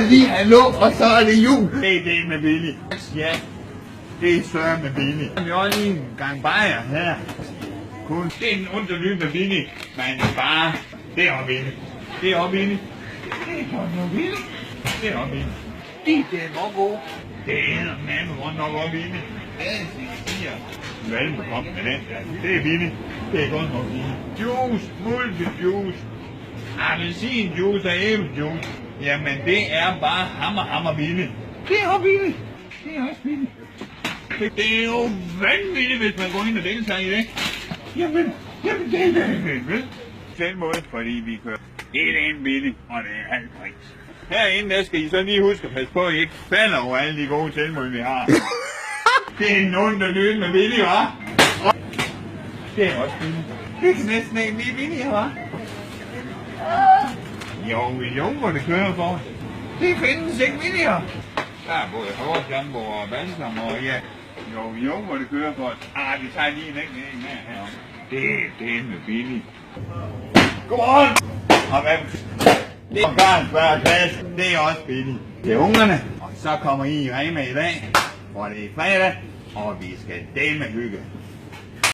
skal lige have lov, og så er det jul. Det er det med billig. Ja, det er større med billig. Vi har lige en gang bajer her. Kun det er en underlyd med billig. Men bare, det er også billigt. Det er også billigt. Det er godt billigt. Det er også billigt. Det er nok god. Det er med nok også billigt. Det siger velbekomme med den. Det er billigt. Det er godt nok billigt. Juice, multijuice, appelsinjuice og æblejuice. Jamen det er bare hammer billigt. Det er også billigt. Det er også billigt. Det er jo vanvittigt, hvis man går ind og deltager i det. Jamen det er vanvittigt. Selv måde, fordi vi kører. Det er en billig, og det er halv pris. Herinde, der skal I så lige huske at passe på, at I ikke falder over alle de gode tilbud, vi har. Det er en underlyd med billig, hva'? Det er også billigt. Det kan næsten ikke blive billigere, hva'? Jo, hvor det kører for. Det findes ikke billigere. Der er både hårdjambo og balsam og ja. Jo, hvor det kører for. Vi tager lige en enkelt med her. Det er med billigt. Godmorgen! Og hvad? Det er Carlsberg Klasse. Det er også billigt. Det er ungerne. Og så kommer I i Rema i dag, hvor det er fredag, og vi skal dele med hygge.